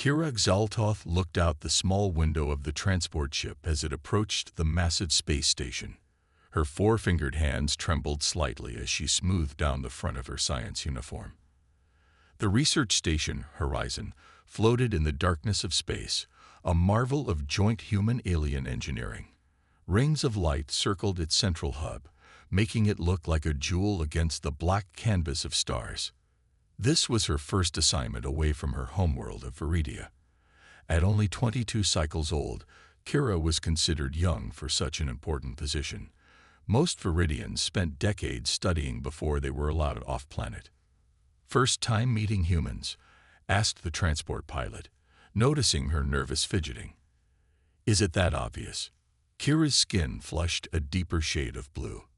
Kira Xaltoth looked out the small window of the transport ship as it approached the massive space station. Her four-fingered hands trembled slightly as she smoothed down the front of her science uniform. The research station, Horizon, floated in the darkness of space, a marvel of joint human-alien engineering. Rings of light circled its central hub, making it look like a jewel against the black canvas of stars. This was her first assignment away from her homeworld of Viridia. At only 22 cycles old, Kira was considered young for such an important position. Most Viridians spent decades studying before they were allowed off-planet. "First time meeting humans?" asked the transport pilot, noticing her nervous fidgeting. "Is it that obvious?" Kira's skin flushed a deeper shade of blue.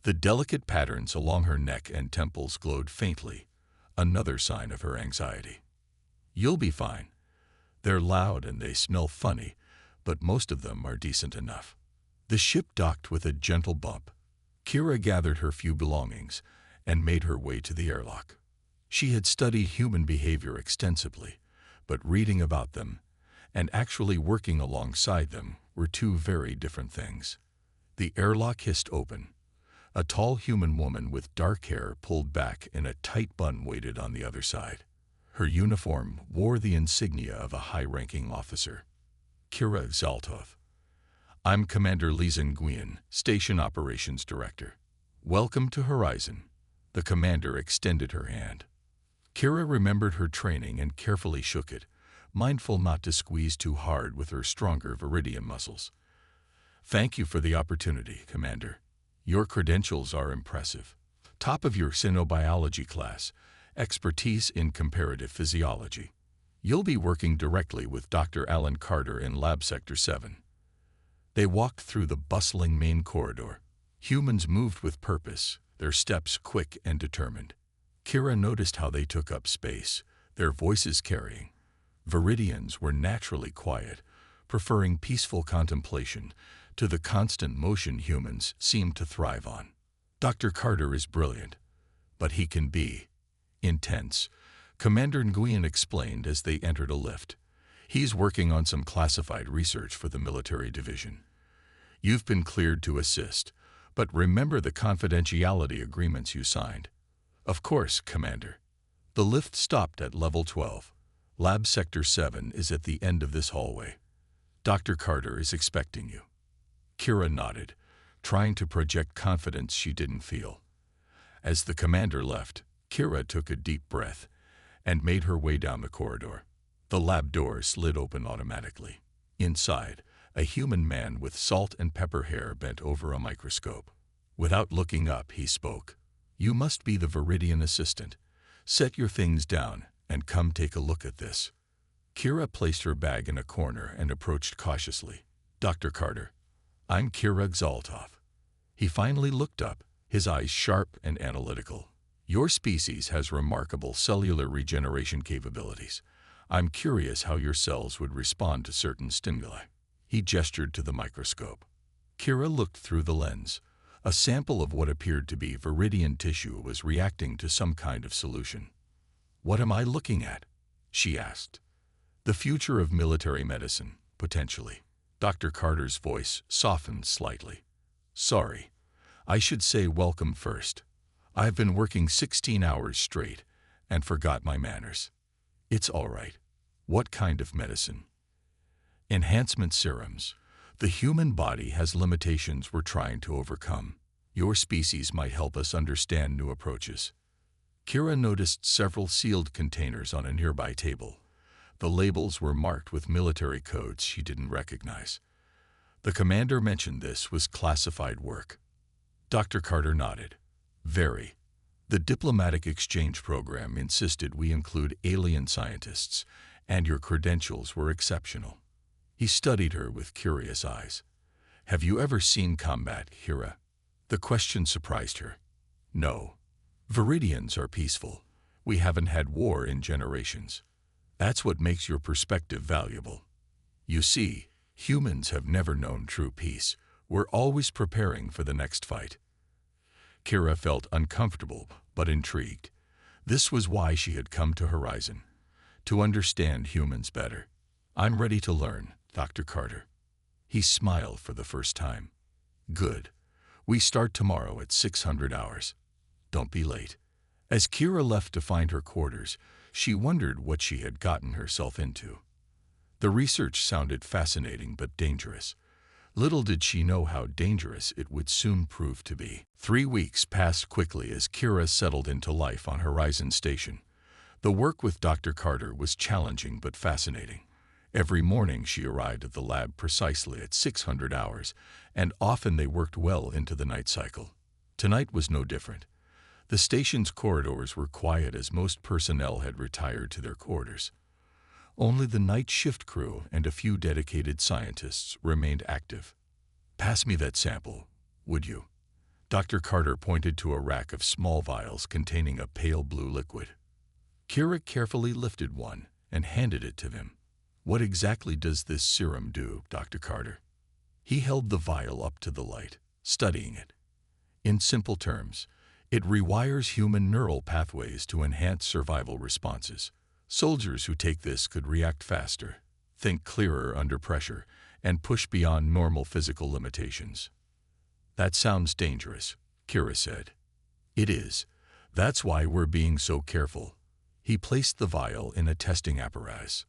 The delicate patterns along her neck and temples glowed faintly, another sign of her anxiety. "You'll be fine. They're loud and they smell funny, but most of them are decent enough." The ship docked with a gentle bump. Kira gathered her few belongings and made her way to the airlock. She had studied human behavior extensively, but reading about them and actually working alongside them were two very different things. The airlock hissed open. A tall human woman with dark hair pulled back in a tight bun waited on the other side. Her uniform wore the insignia of a high-ranking officer. "Kira Xaltoth. I'm Commander Lizen Nguyen, Station Operations Director. Welcome to Horizon." The commander extended her hand. Kira remembered her training and carefully shook it, mindful not to squeeze too hard with her stronger Viridian muscles. "Thank you for the opportunity, Commander. Your credentials are impressive. Top of your xenobiology class, expertise in comparative physiology. You'll be working directly with Dr. Alan Carter in Lab Sector 7. They walked through the bustling main corridor. Humans moved with purpose, their steps quick and determined. Kira noticed how they took up space, their voices carrying. Viridians were naturally quiet, preferring peaceful contemplation to the constant motion humans seemed to thrive on. "Dr. Carter is brilliant, but he can be intense," Commander Nguyen explained as they entered a lift. "He's working on some classified research for the military division. You've been cleared to assist, but remember the confidentiality agreements you signed." "Of course, Commander." The lift stopped at level 12. Lab Sector 7 is at the end of this hallway. "Dr. Carter is expecting you." Kira nodded, trying to project confidence she didn't feel. As the commander left, Kira took a deep breath and made her way down the corridor. The lab door slid open automatically. Inside, a human man with salt and pepper hair bent over a microscope. Without looking up, he spoke. "You must be the Viridian assistant. Set your things down and come take a look at this." Kira placed her bag in a corner and approached cautiously. "Dr. Carter, I'm Kira Xaltoth." He finally looked up, his eyes sharp and analytical. "Your species has remarkable cellular regeneration capabilities. I'm curious how your cells would respond to certain stimuli." He gestured to the microscope. Kira looked through the lens. A sample of what appeared to be Viridian tissue was reacting to some kind of solution. "What am I looking at?" she asked. "The future of military medicine, potentially." Dr. Carter's voice softened slightly. "Sorry, I should say welcome first. I've been working 16 hours straight and forgot my manners." "It's all right. What kind of medicine?" "Enhancement serums. The human body has limitations we're trying to overcome. Your species might help us understand new approaches." Kira noticed several sealed containers on a nearby table. The labels were marked with military codes she didn't recognize. The commander mentioned this was classified work. Dr. Carter nodded. "Very. The diplomatic exchange program insisted we include alien scientists, and your credentials were exceptional." He studied her with curious eyes. "Have you ever seen combat, Kira?" The question surprised her. "No. Viridians are peaceful. We haven't had war in generations. That's what makes your perspective valuable. You see, humans have never known true peace. We're always preparing for the next fight." Kira felt uncomfortable but intrigued. This was why she had come to Horizon. to understand humans better. I'm ready to learn, Dr. Carter. He smiled for the first time. Good. We start tomorrow at 600 hours. Don't be late. As Kira left to find her quarters, she wondered what she had gotten herself into. The research sounded fascinating but dangerous. Little did she know how dangerous it would soon prove to be. 3 weeks passed quickly as Kira settled into life on Horizon Station. The work with Dr. Carter was challenging but fascinating. Every morning she arrived at the lab precisely at 600 hours, and often they worked well into the night cycle. Tonight was no different. The station's corridors were quiet as most personnel had retired to their quarters. Only the night shift crew and a few dedicated scientists remained active. Pass me that sample, would you? Dr. Carter pointed to a rack of small vials containing a pale blue liquid. Kira carefully lifted one and handed it to him. What exactly does this serum do, Dr. Carter? He held the vial up to the light, studying it. In simple terms, it rewires human neural pathways to enhance survival responses. Soldiers who take this could react faster, think clearer under pressure, and push beyond normal physical limitations. That sounds dangerous, Kira said. It is. That's why we're being so careful. He placed the vial in a testing apparatus.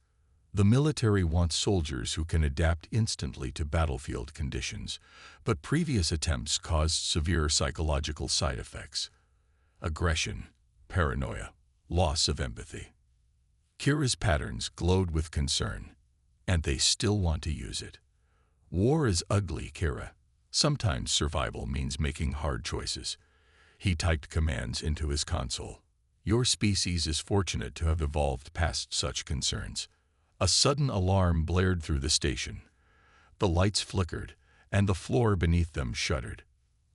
The military wants soldiers who can adapt instantly to battlefield conditions, but previous attempts caused severe psychological side effects. Aggression, paranoia, loss of empathy. Kira's patterns glowed with concern, and they still want to use it. War is ugly, Kira. Sometimes survival means making hard choices. He typed commands into his console. Your species is fortunate to have evolved past such concerns. A sudden alarm blared through the station. The lights flickered, and the floor beneath them shuddered.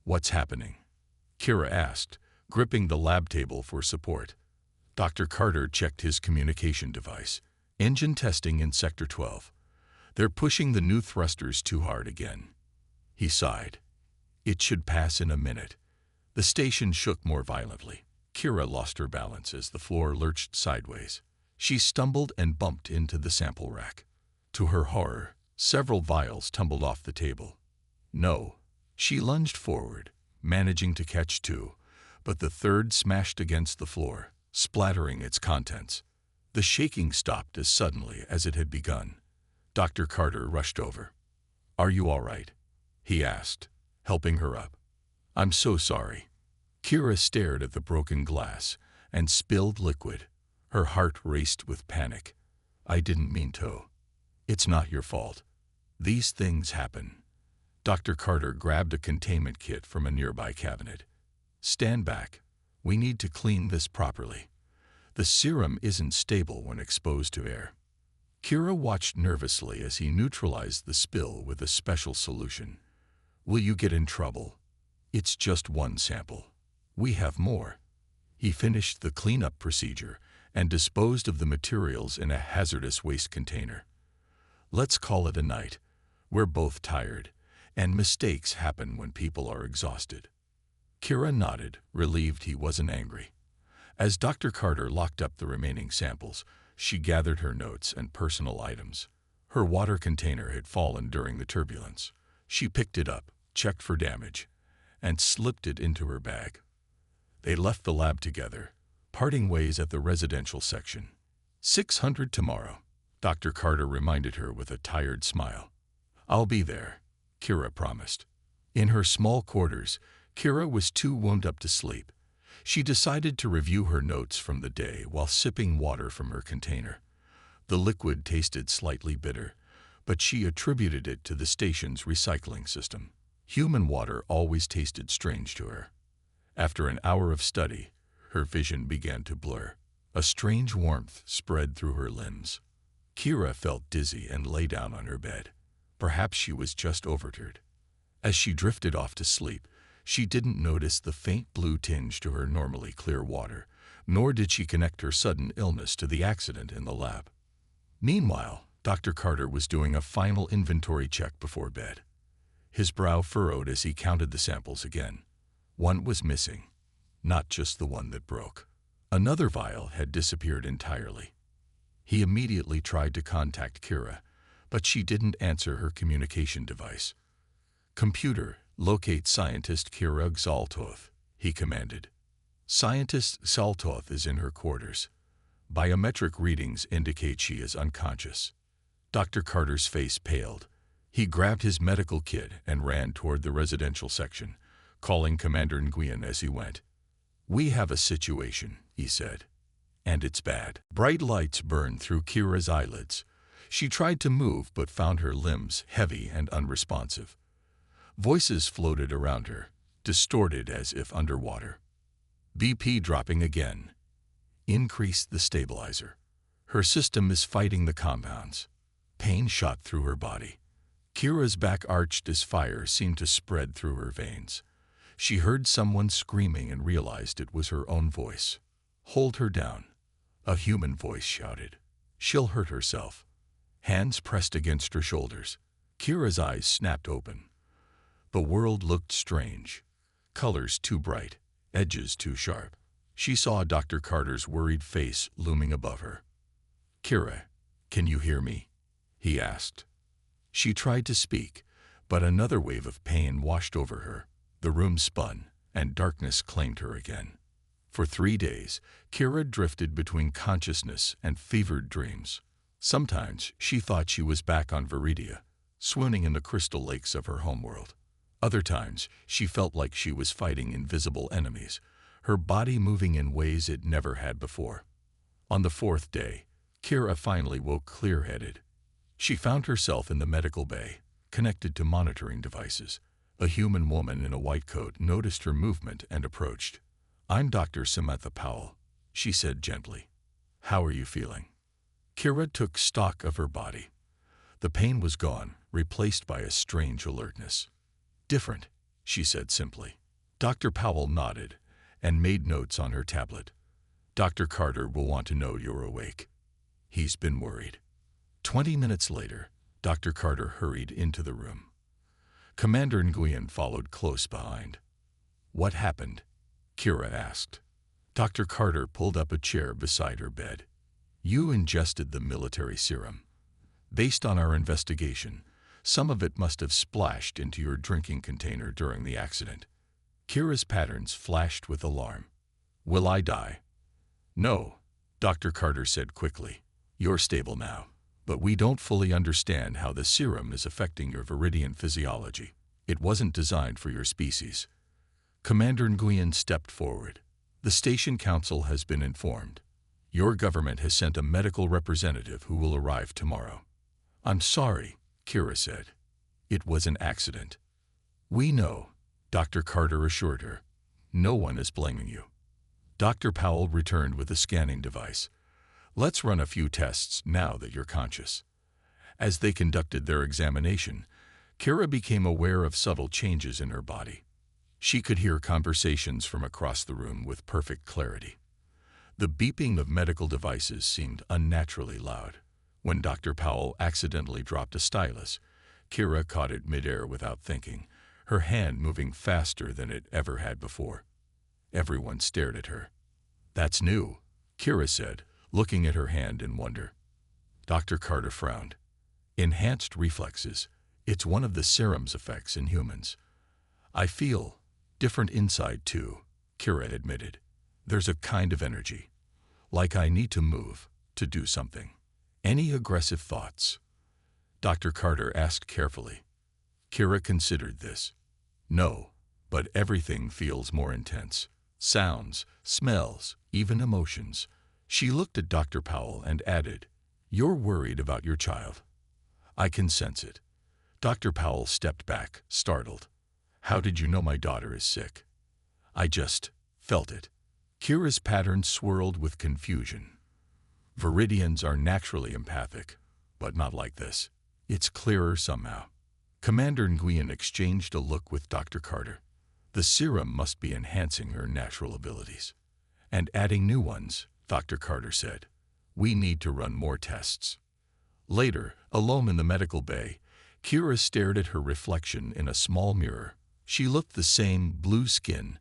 What's happening? Kira asked, gripping the lab table for support. Dr. Carter checked his communication device. Engine testing in Sector 12. They're pushing the new thrusters too hard again. He sighed. It should pass in a minute. The station shook more violently. Kira lost her balance as the floor lurched sideways. She stumbled and bumped into the sample rack. To her horror, several vials tumbled off the table. No. She lunged forward, managing to catch two, but the third smashed against the floor, splattering its contents. The shaking stopped as suddenly as it had begun. Dr. Carter rushed over. Are you all right? He asked, helping her up. I'm so sorry. Kira stared at the broken glass and spilled liquid. Her heart raced with panic. I didn't mean to. It's not your fault. These things happen. Dr. Carter grabbed a containment kit from a nearby cabinet. Stand back. We need to clean this properly. The serum isn't stable when exposed to air. Kira watched nervously as he neutralized the spill with a special solution. Will you get in trouble? It's just one sample. We have more. He finished the cleanup procedure and disposed of the materials in a hazardous waste container. Let's call it a night. We're both tired, and mistakes happen when people are exhausted. Kira nodded, relieved he wasn't angry. As Dr. Carter locked up the remaining samples, she gathered her notes and personal items. Her water container had fallen during the turbulence. She picked it up, checked for damage, and slipped it into her bag. They left the lab together, parting ways at the residential section. 600 tomorrow, Dr. Carter reminded her with a tired smile. I'll be there, Kira promised. In her small quarters, Kira was too wound up to sleep. She decided to review her notes from the day while sipping water from her container. The liquid tasted slightly bitter, but she attributed it to the station's recycling system. Human water always tasted strange to her. After an hour of study, her vision began to blur. A strange warmth spread through her limbs. Kira felt dizzy and lay down on her bed. Perhaps she was just overtired. As she drifted off to sleep, she didn't notice the faint blue tinge to her normally clear water, nor did she connect her sudden illness to the accident in the lab. Meanwhile, Dr. Carter was doing a final inventory check before bed. His brow furrowed as he counted the samples again. One was missing, not just the one that broke. Another vial had disappeared entirely. He immediately tried to contact Kira, but she didn't answer her communication device. "Computer, locate Scientist Kira Xaltoth," he commanded. Scientist Xaltoth is in her quarters. Biometric readings indicate she is unconscious. Dr. Carter's face paled. He grabbed his medical kit and ran toward the residential section, calling Commander Nguyen as he went. "We have a situation," he said. "And it's bad." Bright lights burned through Kira's eyelids. She tried to move but found her limbs heavy and unresponsive. Voices floated around her, distorted as if underwater. "BP dropping again. Increase the stabilizer. Her system is fighting the compounds." Pain shot through her body. Kira's back arched as fire seemed to spread through her veins. She heard someone screaming and realized it was her own voice. "Hold her down," a human voice shouted. "She'll hurt herself." Hands pressed against her shoulders. Kira's eyes snapped open. The world looked strange. Colors too bright, edges too sharp. She saw Dr. Carter's worried face looming above her. "Kira, can you hear me?" he asked. She tried to speak, but another wave of pain washed over her. The room spun, and darkness claimed her again. For 3 days, Kira drifted between consciousness and fevered dreams. Sometimes she thought she was back on Viridia, swooning in the crystal lakes of her homeworld. Other times, she felt like she was fighting invisible enemies, her body moving in ways it never had before. On the 4th day, Kira finally woke clear-headed. She found herself in the medical bay, connected to monitoring devices. A human woman in a white coat noticed her movement and approached. "I'm Dr. Samantha Powell," she said gently. "How are you feeling?" Kira took stock of her body. The pain was gone, replaced by a strange alertness. "Different," she said simply. Dr. Powell nodded and made notes on her tablet. "Dr. Carter will want to know you're awake. He's been worried." 20 minutes later, Dr. Carter hurried into the room. Commander Nguyen followed close behind. "What happened?" Kira asked. Dr. Carter pulled up a chair beside her bed. "You ingested the military serum. Based on our investigation, some of it must have splashed into your drinking container during the accident." Kira's patterns flashed with alarm. "Will I die?" "No," Dr. Carter said quickly. "You're stable now, but we don't fully understand how the serum is affecting your viridian physiology. It wasn't designed for your species." Commander Nguyen stepped forward. "The station council has been informed. Your government has sent a medical representative who will arrive tomorrow." "I'm sorry," Kira said. "It was an accident." "We know," Dr. Carter assured her. "No one is blaming you." Dr. Powell returned with a scanning device. "Let's run a few tests now that you're conscious." As they conducted their examination, Kira became aware of subtle changes in her body. She could hear conversations from across the room with perfect clarity. The beeping of medical devices seemed unnaturally loud. When Dr. Powell accidentally dropped a stylus, Kira caught it midair without thinking, her hand moving faster than it ever had before. Everyone stared at her. "That's new," Kira said, looking at her hand in wonder. Dr. Carter frowned. "Enhanced reflexes. It's one of the serum's effects in humans." "I feel different inside too," Kira admitted. "There's a kind of energy, like I need to move, to do something." "Any aggressive thoughts?" Dr. Carter asked carefully. Kira considered this. "No, but everything feels more intense. Sounds, smells, even emotions." She looked at Dr. Powell and added, "You're worried about your child. I can sense it." Dr. Powell stepped back, startled. "How did you know my daughter is sick?" "I just felt it." Kira's pattern swirled with confusion. Viridians are naturally empathic, but not like this. It's clearer somehow. Commander Nguyen exchanged a look with Dr. Carter. The serum must be enhancing her natural abilities. "And adding new ones," Dr. Carter said. "We need to run more tests." Later, alone in the medical bay, Kira stared at her reflection in a small mirror. She looked the same: blue skin,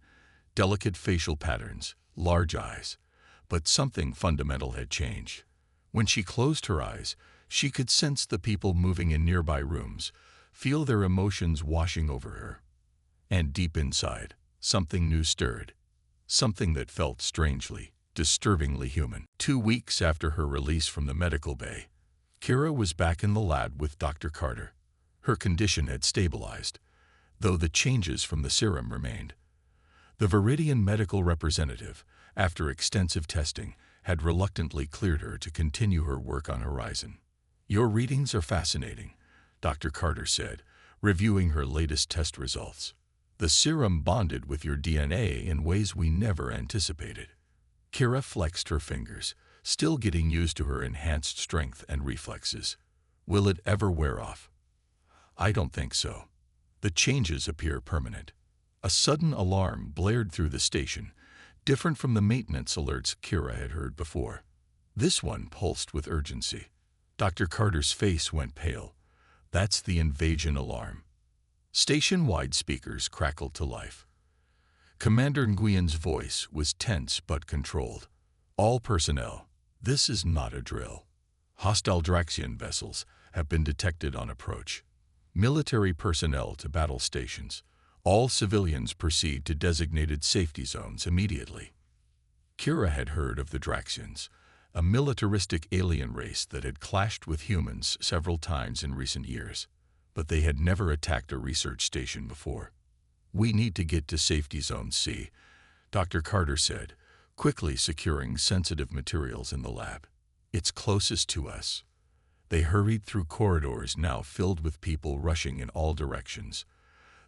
delicate facial patterns, large eyes. But something fundamental had changed. When she closed her eyes, she could sense the people moving in nearby rooms, feel their emotions washing over her. And deep inside, something new stirred, something that felt strangely, disturbingly human. 2 weeks after her release from the medical bay, Kira was back in the lab with Dr. Carter. Her condition had stabilized, though the changes from the serum remained. The Viridian medical representative, after extensive testing, had reluctantly cleared her to continue her work on Horizon. "Your readings are fascinating," Dr. Carter said, reviewing her latest test results. "The serum bonded with your DNA in ways we never anticipated." Kira flexed her fingers, still getting used to her enhanced strength and reflexes. "Will it ever wear off?" "I don't think so. The changes appear permanent." A sudden alarm blared through the station, different from the maintenance alerts Kira had heard before. This one pulsed with urgency. Dr. Carter's face went pale. "That's the invasion alarm." Station-wide speakers crackled to life. Commander Nguyen's voice was tense but controlled. "All personnel, this is not a drill. Hostile Draxian vessels have been detected on approach. Military personnel to battle stations. All civilians proceed to designated safety zones immediately." Kira had heard of the Draxians, a militaristic alien race that had clashed with humans several times in recent years, but they had never attacked a research station before. "We need to get to Safety Zone C," Dr. Carter said, quickly securing sensitive materials in the lab. "It's closest to us." They hurried through corridors now filled with people rushing in all directions.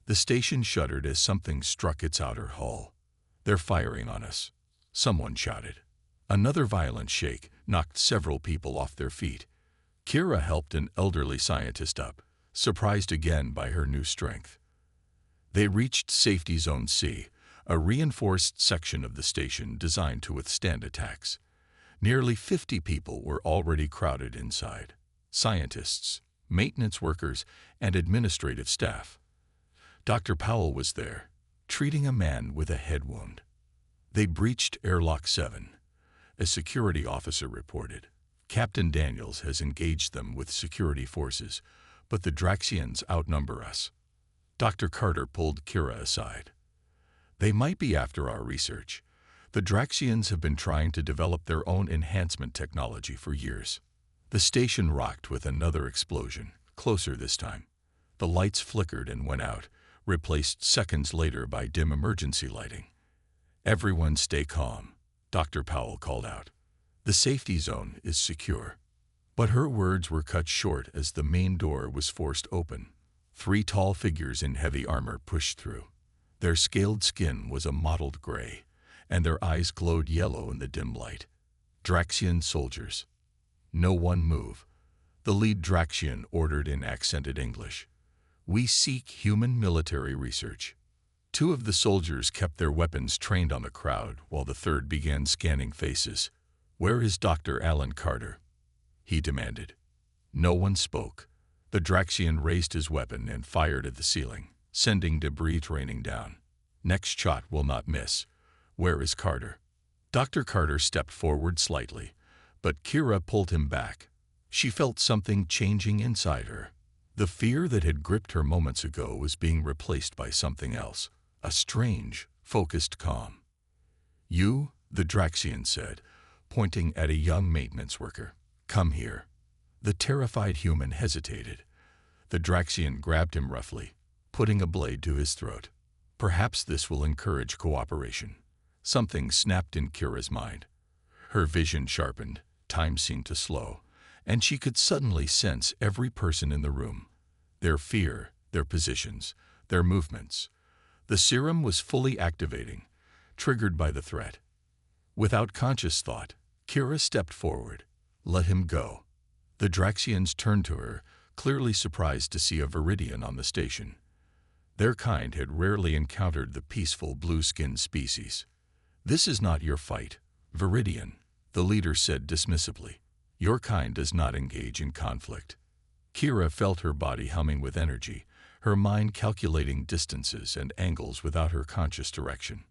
The station shuddered as something struck its outer hull. "They're firing on us," someone shouted. Another violent shake knocked several people off their feet. Kira helped an elderly scientist up, surprised again by her new strength. They reached Safety Zone C, a reinforced section of the station designed to withstand attacks. Nearly 50 people were already crowded inside. Scientists, maintenance workers, and administrative staff. Dr. Powell was there, treating a man with a head wound. They breached Airlock 7, a security officer reported. "Captain Daniels has engaged them with security forces, but the Draxians outnumber us." Dr. Carter pulled Kira aside. "They might be after our research. The Draxians have been trying to develop their own enhancement technology for years." The station rocked with another explosion, closer this time. The lights flickered and went out, replaced seconds later by dim emergency lighting. "Everyone stay calm," Dr. Powell called out. "The safety zone is secure." But her words were cut short as the main door was forced open. 3 tall figures in heavy armor pushed through. Their scaled skin was a mottled gray, and their eyes glowed yellow in the dim light. Draxian soldiers. "No one move," the lead Draxian ordered in accented English. "We seek human military research." 2 of the soldiers kept their weapons trained on the crowd while the third began scanning faces. "Where is Dr. Alan Carter?" he demanded. No one spoke. The Draxian raised his weapon and fired at the ceiling, sending debris raining down. "Next shot will not miss. Where is Carter?" Dr. Carter stepped forward slightly, but Kira pulled him back. She felt something changing inside her. The fear that had gripped her moments ago was being replaced by something else, a strange, focused calm. "You," the Draxian said, pointing at a young maintenance worker. "Come here." The terrified human hesitated. The Draxian grabbed him roughly, putting a blade to his throat. Perhaps this will encourage cooperation. Something snapped in Kira's mind. Her vision sharpened, time seemed to slow, and she could suddenly sense every person in the room. Their fear, their positions, their movements. The serum was fully activating, triggered by the threat. Without conscious thought, Kira stepped forward. "Let him go." The Draxians turned to her, clearly surprised to see a Viridian on the station. Their kind had rarely encountered the peaceful blue-skinned species. "This is not your fight, Viridian," the leader said dismissively. "Your kind does not engage in conflict." Kira felt her body humming with energy, her mind calculating distances and angles without her conscious direction.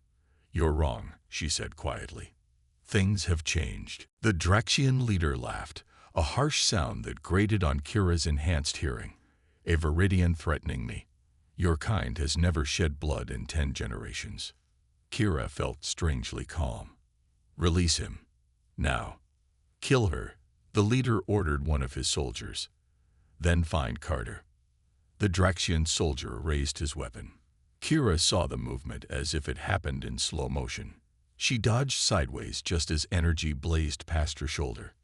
"You're wrong," she said quietly. "Things have changed." The Draxian leader laughed, a harsh sound that grated on Kira's enhanced hearing. A Viridian threatening me. Your kind has never shed blood in 10 generations. Kira felt strangely calm. Release him. Now. Kill her, the leader ordered one of his soldiers. Then find Carter. The Draxian soldier raised his weapon. Kira saw the movement as if it happened in slow motion. She dodged sideways just as energy blazed past her shoulder.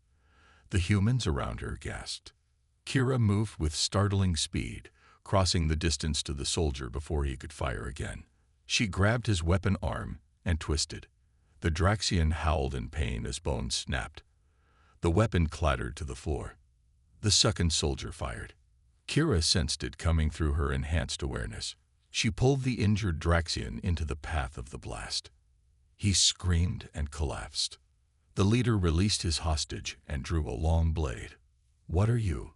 The humans around her gasped. Kira moved with startling speed, crossing the distance to the soldier before he could fire again. She grabbed his weapon arm and twisted. The Draxian howled in pain as bones snapped. The weapon clattered to the floor. The second soldier fired. Kira sensed it coming through her enhanced awareness. She pulled the injured Draxian into the path of the blast. He screamed and collapsed. The leader released his hostage and drew a long blade. "What are you?"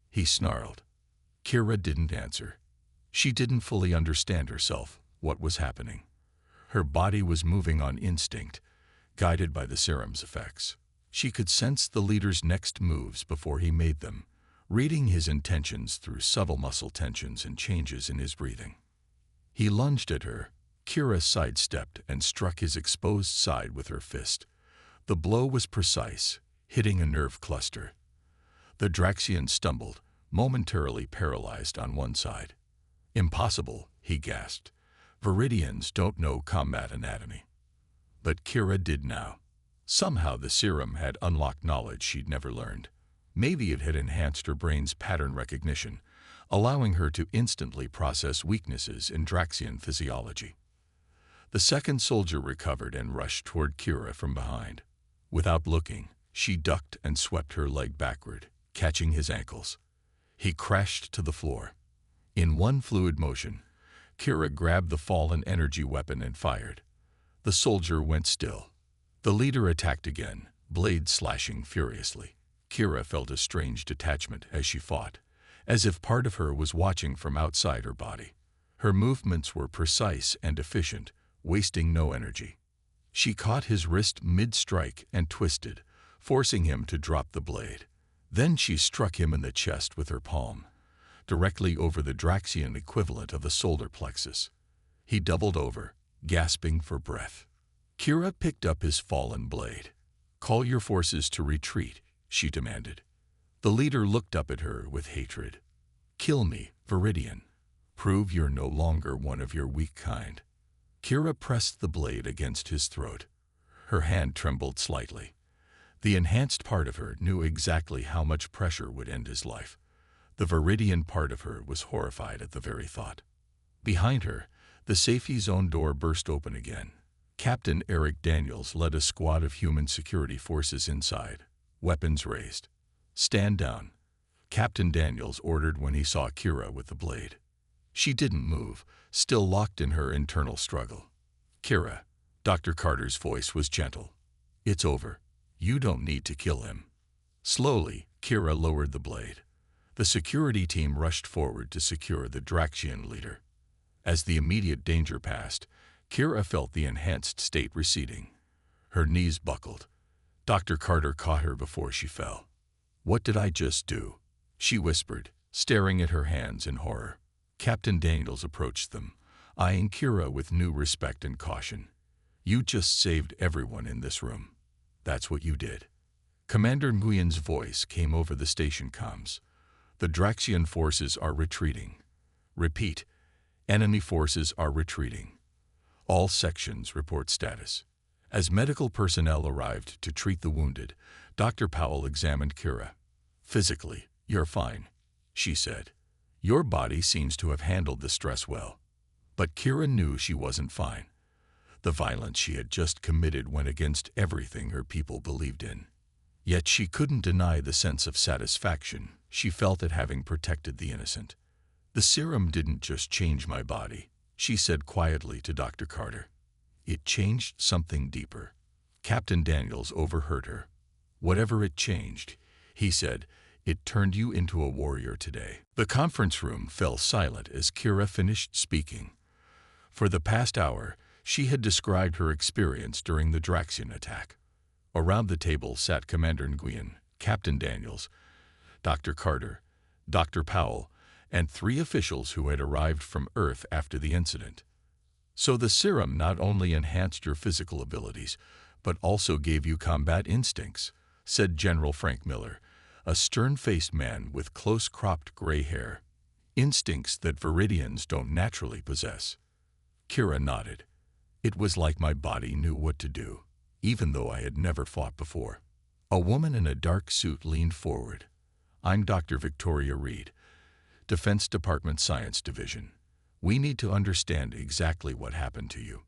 he snarled. Kira didn't answer. She didn't fully understand herself, what was happening. Her body was moving on instinct, guided by the serum's effects. She could sense the leader's next moves before he made them, reading his intentions through subtle muscle tensions and changes in his breathing. He lunged at her. Kira sidestepped and struck his exposed side with her fist. The blow was precise, hitting a nerve cluster. The Draxian stumbled, momentarily paralyzed on one side. "Impossible," he gasped. "Viridians don't know combat anatomy." But Kira did now. Somehow the serum had unlocked knowledge she'd never learned. Maybe it had enhanced her brain's pattern recognition, allowing her to instantly process weaknesses in Draxian physiology. The second soldier recovered and rushed toward Kira from behind. Without looking, she ducked and swept her leg backward, catching his ankles. He crashed to the floor. In one fluid motion, Kira grabbed the fallen energy weapon and fired. The soldier went still. The leader attacked again, blade slashing furiously. Kira felt a strange detachment as she fought, as if part of her was watching from outside her body. Her movements were precise and efficient, wasting no energy. She caught his wrist mid-strike and twisted, forcing him to drop the blade. Then she struck him in the chest with her palm, directly over the Draxian equivalent of a solar plexus. He doubled over, gasping for breath. Kira picked up his fallen blade. "Call your forces to retreat," she demanded. The leader looked up at her with hatred. "Kill me, Viridian. Prove you're no longer one of your weak kind." Kira pressed the blade against his throat. Her hand trembled slightly. The enhanced part of her knew exactly how much pressure would end his life. The Viridian part of her was horrified at the very thought. Behind her, the safety zone door burst open again. Captain Eric Daniels led a squad of human security forces inside, weapons raised. "Stand down," Captain Daniels ordered when he saw Kira with the blade. She didn't move, still locked in her internal struggle. "Kira," Dr. Carter's voice was gentle. "It's over. You don't need to kill him." Slowly, Kira lowered the blade. The security team rushed forward to secure the Draxian leader. As the immediate danger passed, Kira felt the enhanced state receding. Her knees buckled. Dr. Carter caught her before she fell. "What did I just do?" she whispered, staring at her hands in horror. Captain Daniels approached them, eyeing Kira with new respect and caution. "You just saved everyone in this room. That's what you did." Commander Nguyen's voice came over the station comms. "The Draxian forces are retreating. Repeat, enemy forces are retreating. All sections report status." As medical personnel arrived to treat the wounded, Dr. Powell examined Kira. "Physically, you're fine," she said. "Your body seems to have handled the stress well." But Kira knew she wasn't fine. The violence she had just committed went against everything her people believed in. Yet she couldn't deny the sense of satisfaction she felt at having protected the innocent. "The serum didn't just change my body," she said quietly to Dr. Carter. "It changed something deeper." Captain Daniels overheard her. "Whatever it changed," he said, "it turned you into a warrior today." The conference room fell silent as Kira finished speaking. For the past hour, she had described her experience during the Draxian attack. Around the table sat Commander Nguyen, Captain Daniels, Dr. Carter, Dr. Powell, and 3 officials who had arrived from Earth after the incident. So the serum not only enhanced your physical abilities, but also gave you combat instincts, said General Frank Miller, a stern-faced man with close-cropped gray hair. Instincts that Viridians don't naturally possess. Kira nodded. It was like my body knew what to do, even though I had never fought before. A woman in a dark suit leaned forward. I'm Dr. Victoria Reed, Defense Department Science Division. We need to understand exactly what happened to you.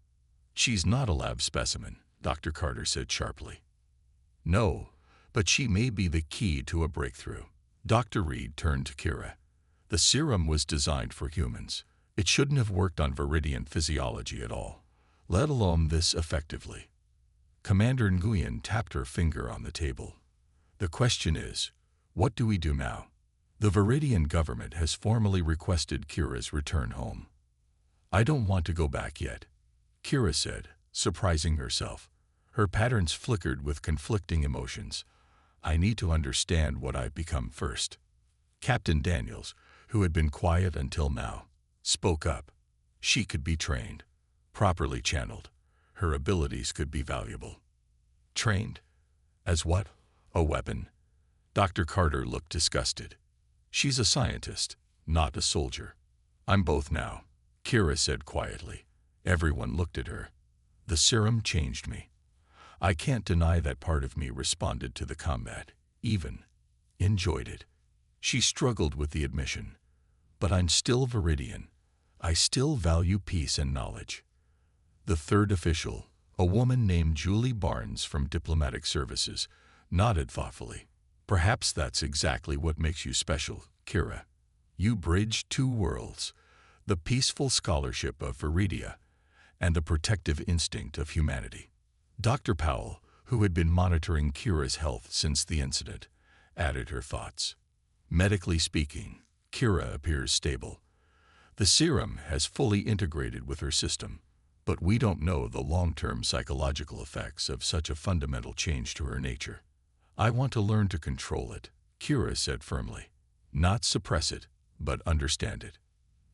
She's not a lab specimen, Dr. Carter said sharply. No, but she may be the key to a breakthrough. Dr. Reed turned to Kira. The serum was designed for humans. It shouldn't have worked on Viridian physiology at all, let alone this effectively. Commander Nguyen tapped her finger on the table. The question is, what do we do now? The Viridian government has formally requested Kira's return home. I don't want to go back yet, Kira said, surprising herself. Her patterns flickered with conflicting emotions. I need to understand what I've become first. Captain Daniels, who had been quiet until now, spoke up. She could be trained, properly channeled. Her abilities could be valuable. Trained? As what? A weapon? Dr. Carter looked disgusted. She's a scientist, not a soldier. I'm both now, Kira said quietly. Everyone looked at her. The serum changed me. I can't deny that part of me responded to the combat, even enjoyed it. She struggled with the admission. But I'm still Viridian. I still value peace and knowledge. The 3rd official, a woman named Julie Barnes from Diplomatic Services, nodded thoughtfully. Perhaps that's exactly what makes you special, Kira. You bridge 2 worlds, the peaceful scholarship of Viridia and the protective instinct of humanity. Dr. Powell, who had been monitoring Kira's health since the incident, added her thoughts. Medically speaking, Kira appears stable. The serum has fully integrated with her system, but we don't know the long-term psychological effects of such a fundamental change to her nature. I want to learn to control it, Kira said firmly. Not suppress it, but understand it.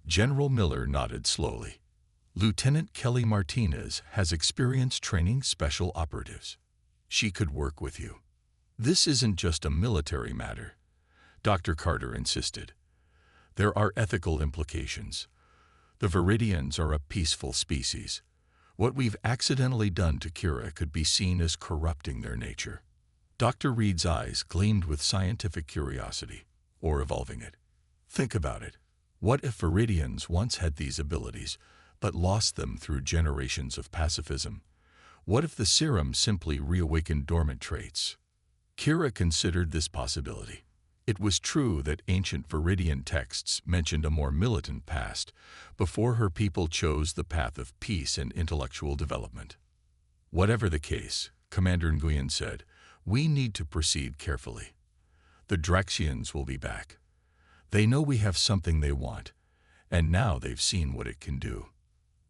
General Miller nodded slowly. Lieutenant Kelly Martinez has experience training special operatives. She could work with you. This isn't just a military matter, Dr. Carter insisted. There are ethical implications. The Viridians are a peaceful species. What we've accidentally done to Kira could be seen as corrupting their nature. Dr. Reed's eyes gleamed with scientific curiosity, or evolving it. Think about it. What if Viridians once had these abilities, but lost them through generations of pacifism? What if the serum simply reawakened dormant traits? Kira considered this possibility. It was true that ancient Viridian texts mentioned a more militant past before her people chose the path of peace and intellectual development. Whatever the case, Commander Nguyen said, we need to proceed carefully. The Draxians will be back. They know we have something they want, and now they've seen what it can do.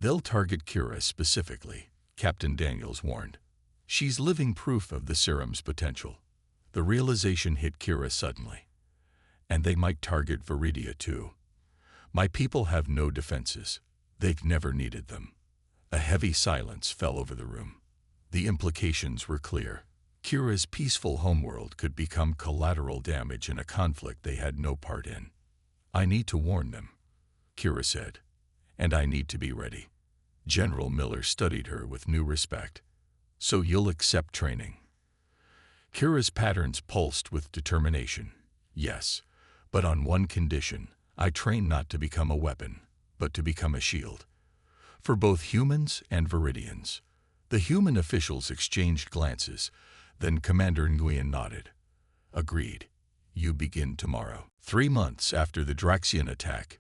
They'll target Kira specifically, Captain Daniels warned. She's living proof of the serum's potential. The realization hit Kira suddenly. And they might target Viridia too. My people have no defenses. They've never needed them. A heavy silence fell over the room. The implications were clear. Kira's peaceful homeworld could become collateral damage in a conflict they had no part in. I need to warn them, Kira said, and I need to be ready. General Miller studied her with new respect. So you'll accept training? Kira's patterns pulsed with determination. Yes, but on one condition. I train not to become a weapon, but to become a shield. For both humans and Viridians. The human officials exchanged glances. Then Commander Nguyen nodded. Agreed. You begin tomorrow. 3 months after the Draxian attack,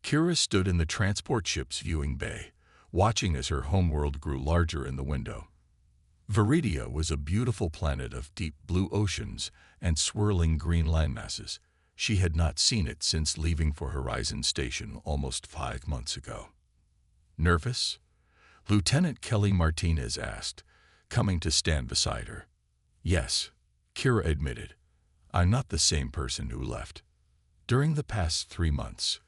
Kira stood in the transport ship's viewing bay, watching as her homeworld grew larger in the window. Viridia was a beautiful planet of deep blue oceans and swirling green landmasses. She had not seen it since leaving for Horizon Station almost 5 months ago. Nervous? Lieutenant Kelly Martinez asked, coming to stand beside her. Yes, Kira admitted. I'm not the same person who left. During the past 3 months,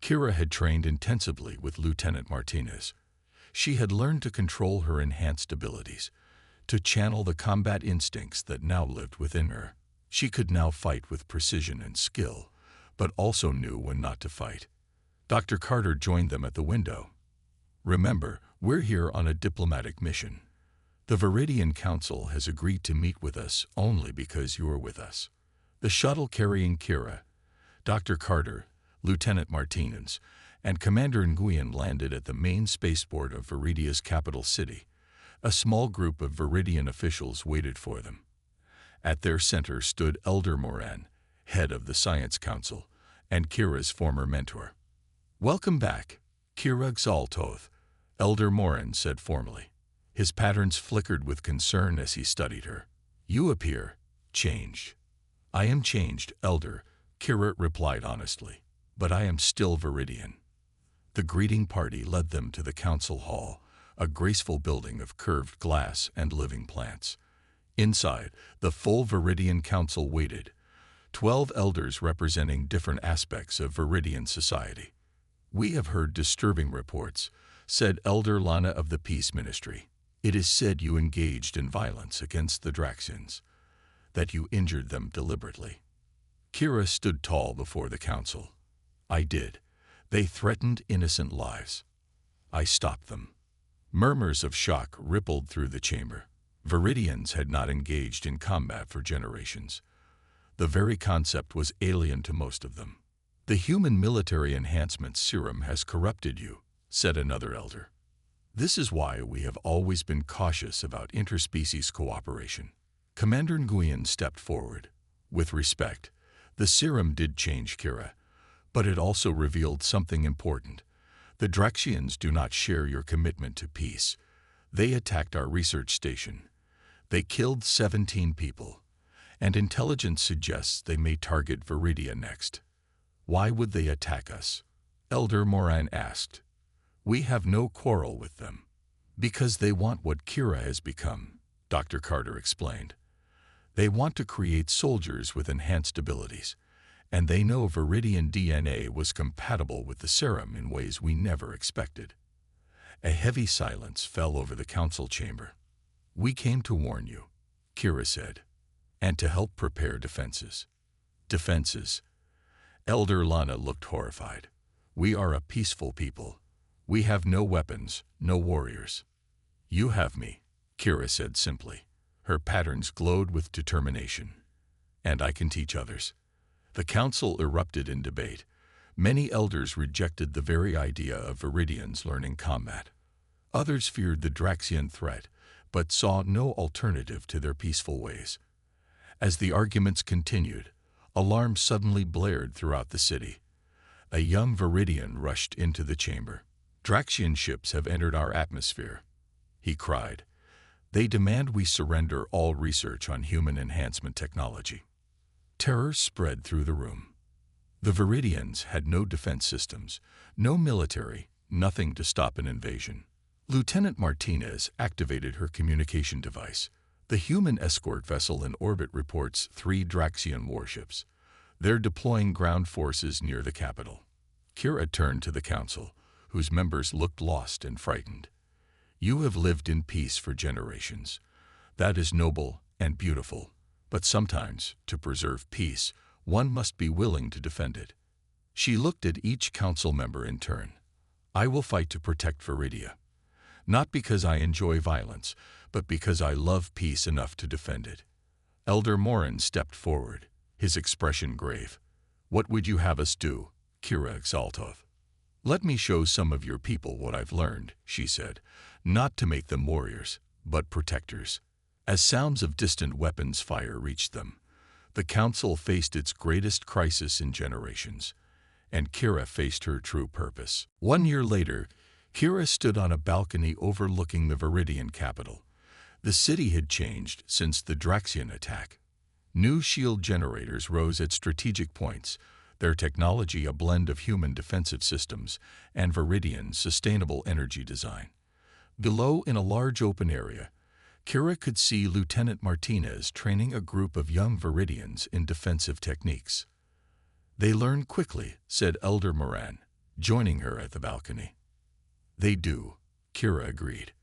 Kira had trained intensively with Lieutenant Martinez. She had learned to control her enhanced abilities, to channel the combat instincts that now lived within her. She could now fight with precision and skill, but also knew when not to fight. Dr. Carter joined them at the window. Remember, we're here on a diplomatic mission. The Viridian Council has agreed to meet with us only because you are with us. The shuttle carrying Kira, Dr. Carter, Lieutenant Martinez, and Commander Nguyen landed at the main spaceport of Viridia's capital city. A small group of Viridian officials waited for them. At their center stood Elder Moran, head of the Science Council, and Kira's former mentor. "Welcome back, Kira Xaltoth," Elder Moran said formally. His patterns flickered with concern as he studied her. "You appear changed." "I am changed, Elder," Kira replied honestly, "but I am still Viridian." The greeting party led them to the council hall, a graceful building of curved glass and living plants. Inside, the full Viridian Council waited, 12 elders representing different aspects of Viridian society. "We have heard disturbing reports," said Elder Lana of the Peace Ministry. "It is said you engaged in violence against the Draxians, that you injured them deliberately." Kira stood tall before the council. "I did. They threatened innocent lives. I stopped them." Murmurs of shock rippled through the chamber. Viridians had not engaged in combat for generations. The very concept was alien to most of them. "The human military enhancement serum has corrupted you," said another elder. "This is why we have always been cautious about interspecies cooperation." Commander Nguyen stepped forward. With respect, the serum did change Kira, but it also revealed something important. The Draxians do not share your commitment to peace. They attacked our research station. They killed 17 people, and intelligence suggests they may target Viridia next. "Why would they attack us?" Elder Moran asked. "We have no quarrel with them." "Because they want what Kira has become," Dr. Carter explained. "They want to create soldiers with enhanced abilities, and they know Viridian DNA was compatible with the serum in ways we never expected." A heavy silence fell over the council chamber. "We came to warn you," Kira said, "and to help prepare defenses." "Defenses?" Elder Lana looked horrified. "We are a peaceful people. We have no weapons, no warriors." "You have me," Kira said simply. Her patterns glowed with determination. "And I can teach others." The council erupted in debate. Many elders rejected the very idea of Viridians learning combat. Others feared the Draxian threat, but saw no alternative to their peaceful ways. As the arguments continued, alarms suddenly blared throughout the city. A young Viridian rushed into the chamber. "Draxian ships have entered our atmosphere," he cried. "They demand we surrender all research on human enhancement technology." Terror spread through the room. The Viridians had no defense systems, no military, nothing to stop an invasion. Lieutenant Martinez activated her communication device. The human escort vessel in orbit reports 3 Draxian warships. They're deploying ground forces near the capital. Kira turned to the council, whose members looked lost and frightened. "You have lived in peace for generations. That is noble and beautiful, but sometimes, to preserve peace, one must be willing to defend it." She looked at each council member in turn. "I will fight to protect Viridia. Not because I enjoy violence, but because I love peace enough to defend it." Elder Moran stepped forward, his expression grave. "What would you have us do, Kira Xaltoth?" "Let me show some of your people what I've learned," she said, "not to make them warriors, but protectors." As sounds of distant weapons fire reached them, the council faced its greatest crisis in generations, and Kira faced her true purpose. 1 year later, Kira stood on a balcony overlooking the Viridian capital. The city had changed since the Draxian attack. New shield generators rose at strategic points, their technology a blend of human defensive systems and Viridian sustainable energy design. Below, in a large open area, Kira could see Lieutenant Martinez training a group of young Viridians in defensive techniques. "They learn quickly," said Elder Moran, joining her at the balcony. "They do," Kira agreed.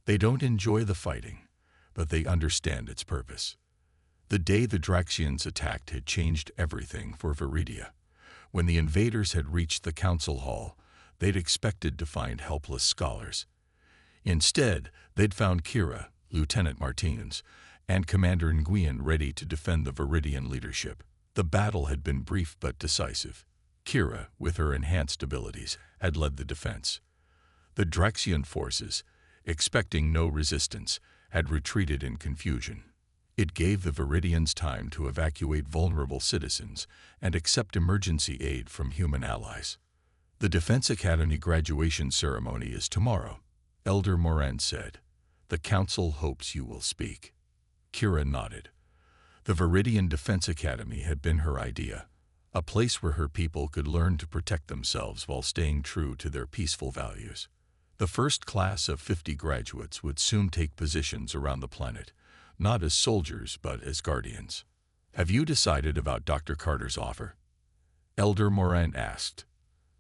"They don't enjoy the fighting, but they understand its purpose." The day the Draxians attacked had changed everything for Viridia. When the invaders had reached the council hall, they'd expected to find helpless scholars. Instead, they'd found Kira, Lieutenant Martinez, and Commander Nguyen ready to defend the Viridian leadership. The battle had been brief but decisive. Kira, with her enhanced abilities, had led the defense. The Draxian forces, expecting no resistance, had retreated in confusion. It gave the Viridians time to evacuate vulnerable citizens and accept emergency aid from human allies. "The Defense Academy graduation ceremony is tomorrow," Elder Moran said. "The council hopes you will speak." Kira nodded. The Viridian Defense Academy had been her idea, a place where her people could learn to protect themselves while staying true to their peaceful values. The first class of 50 graduates would soon take positions around the planet, not as soldiers but as guardians. "Have you decided about Dr. Carter's offer?" Elder Moran asked.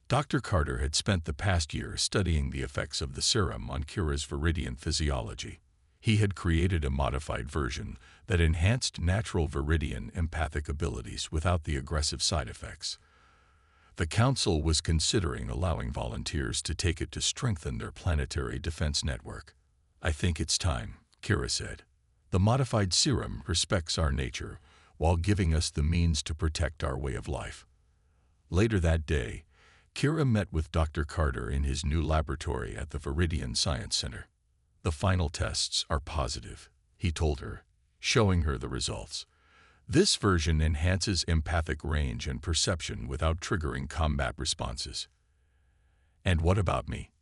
Dr. Carter had spent the past year studying the effects of the serum on Kira's Viridian physiology. He had created a modified version that enhanced natural Viridian empathic abilities without the aggressive side effects. The council was considering allowing volunteers to take it to strengthen their planetary defense network. "I think it's time," Kira said. "The modified serum respects our nature while giving us the means to protect our way of life." Later that day, Kira met with Dr. Carter in his new laboratory at the Viridian Science Center. "The final tests are positive," he told her, showing her the results. "This version enhances empathic range and perception without triggering combat responses." "And what about me?"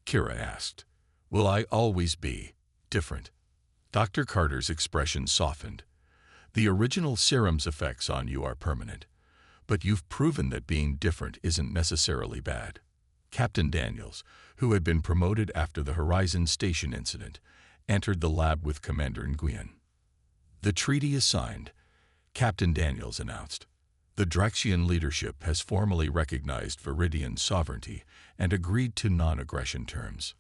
Kira asked. "Will I always be different?" Dr. Carter's expression softened. "The original serum's effects on you are permanent, but you've proven that being different isn't necessarily bad." Captain Daniels, who had been promoted after the Horizon Station incident, entered the lab with Commander Nguyen. "The treaty is signed," Captain Daniels announced. "The Draxian leadership has formally recognized Viridian sovereignty and agreed to non-aggression terms.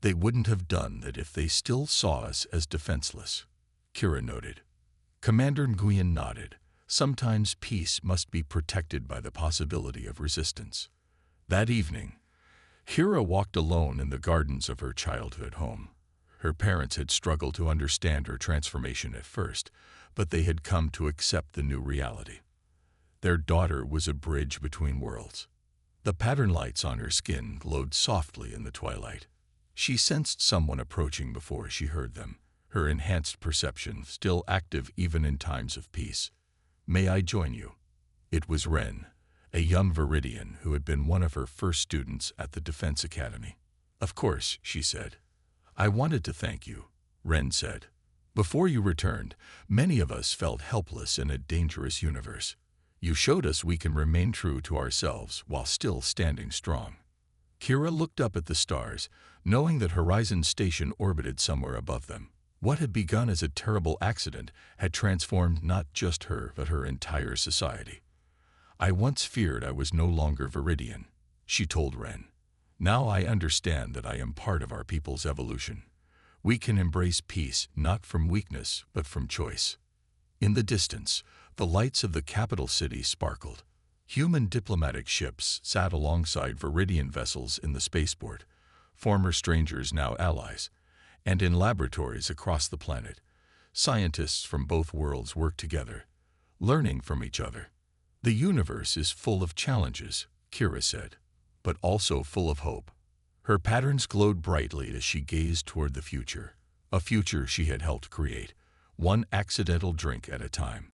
They wouldn't have done that if they still saw us as defenseless," Kira noted. Commander Nguyen nodded. Sometimes peace must be protected by the possibility of resistance. That evening, Kira walked alone in the gardens of her childhood home. Her parents had struggled to understand her transformation at first, but they had come to accept the new reality. Their daughter was a bridge between worlds. The pattern lights on her skin glowed softly in the twilight. She sensed someone approaching before she heard them, her enhanced perception still active even in times of peace. "May I join you?" It was Ren, a young Viridian who had been one of her first students at the Defense Academy. "Of course," she said. "I wanted to thank you," Ren said. "Before you returned, many of us felt helpless in a dangerous universe. You showed us we can remain true to ourselves while still standing strong." Kira looked up at the stars, knowing that Horizon Station orbited somewhere above them. What had begun as a terrible accident had transformed not just her but her entire society. "I once feared I was no longer Viridian," she told Ren. "Now I understand that I am part of our people's evolution. We can embrace peace not from weakness but from choice." In the distance, the lights of the capital city sparkled. Human diplomatic ships sat alongside Viridian vessels in the spaceport, former strangers now allies, and in laboratories across the planet, scientists from both worlds worked together, learning from each other. "The universe is full of challenges," Kira said, "but also full of hope." Her patterns glowed brightly as she gazed toward the future, a future she had helped create, one accidental drink at a time.